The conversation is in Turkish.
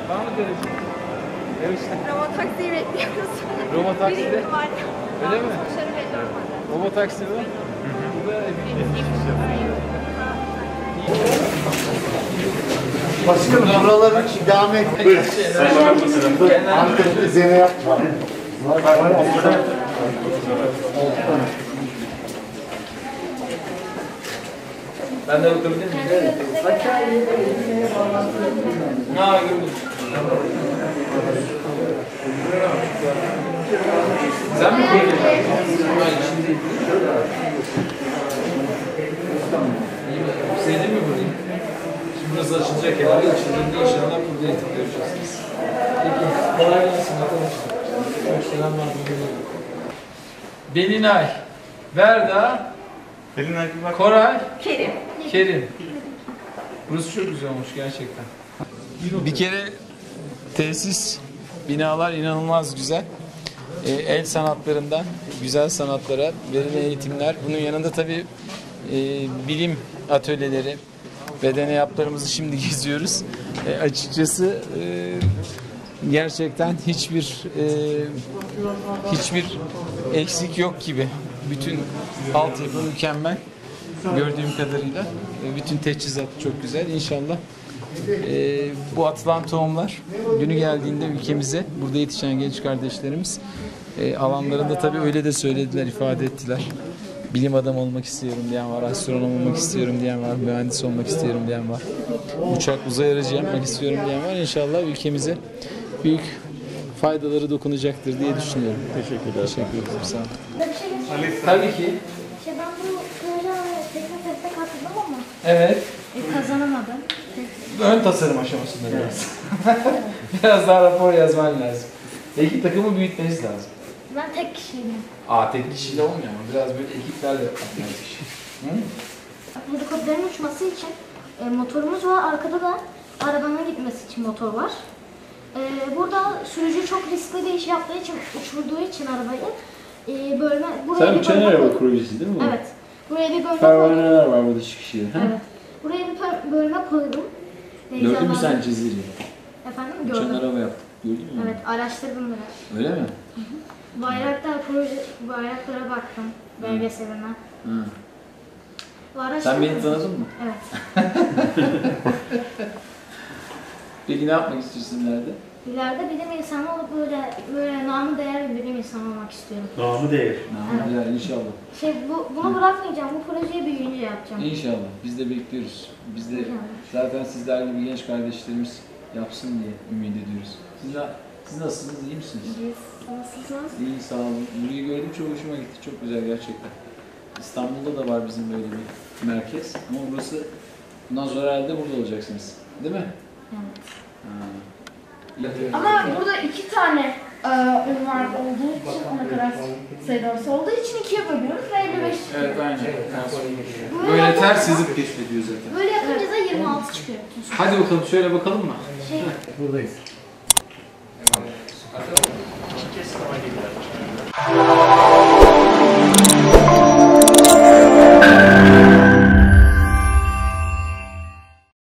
Var mı derece? Evet işte. Roma taksiyi bekliyoruz. Roma takside? Öyle mi? Sonuçları belli olmadı. Roma taksi mi? Bu da Başkanım buraların idame et. Buyur. Arkadaşlar üzerine yapma. Ben de bakabilir miyim? Evet. Ha gördüm. Sen mi gördün? Hayır şimdi. Sevdin mi burayı? Şimdi burası açılacak herhalde. Açıldığında inşallah burada eğitim göreceksiniz. Peki kolay gelsin arkadaşlar. Selamlar. Belinay, Verda, Koray, Kerim. Burası çok güzel olmuş gerçekten. Bir kere tesis, binalar inanılmaz güzel. El sanatlarından güzel sanatlara verilen eğitimler. Bunun yanında tabii bilim atölyeleri, beden yapılarımızı şimdi geziyoruz. Açıkçası gerçekten hiçbir eksik yok gibi. Bütün altyapı mükemmel gördüğüm kadarıyla. Bütün teçhizat çok güzel. İnşallah bu atılan tohumlar günü geldiğinde ülkemize, burada yetişen genç kardeşlerimiz alanlarında tabii öyle de söylediler, ifade ettiler. Bilim adamı olmak istiyorum diyen var, astronom olmak istiyorum diyen var, mühendis olmak istiyorum diyen var. Uzay aracı yapmak istiyorum diyen var. İnşallah ülkemize büyük faydaları dokunacaktır diye düşünüyorum. Teşekkür ederim. Teşekkür ederim. Sağ olun. Tabii ki. Ben bu proje teknik teste katıldım ama Evet. kazanamadım. Ön tasarım aşamasında biraz. Biraz daha rapor yazman lazım. Belki takımı büyütmeniz lazım. Ben tek kişiyim. Tek kişiyle olmuyor ama biraz böyle ekiplerle yapmak lazım. Helikopterin uçması için motorumuz var. Arkada da arabanın gitmesi için motor var. Burada sürücü çok riskli bir iş yaptığı için, uçurduğu için arabayı bölme... Sen uçan araba projesi değil mi? Evet. Buraya bir bölme koydum. Pervaneler var burada çıkışı. Evet. Buraya bir bölme koydum. Gördün mü sen çizgiyi? Efendim Uçan gördüm. araba yaptık. Gördün mü? Evet, araştırdım biraz. Öyle mi? Bayraklara baktım. Belgeseline. Sen beni tanıdın mı? Evet. Peki ne yapmak istiyorsun ileride? İleride bilim insanı olup böyle namı değer bir bilim insanı olmak istiyorum. Namı değer. Güzel inşallah. Bunu bırakmayacağım. Bu projeyi büyüyünce yapacağım. İnşallah. Biz de bekliyoruz. Biz de zaten sizler gibi genç kardeşlerimiz yapsın diye ümit ediyoruz. Siz nasılsınız? İyi misiniz? Nasılsınız? İyi, sağ olun. Burayı gördüm, çok hoşuma gitti. Çok güzel gerçekten. İstanbul'da da var bizim böyle bir merkez. Ama burası, bundan sonra herhalde burada olacaksınız. Değil mi? Evet. Ama burada 2 tane ünvan olduğu için ona kadar sayı doğrusu olduğu için 2'ye bölüyoruz ve 55 çıkıyor. Evet, aynen. Böyle ters yazıp keşfediyor zaten. Böyle yapınca da 26 çıkıyor. Hadi bakalım şöyle bakalım mı? Buradayız. Evet.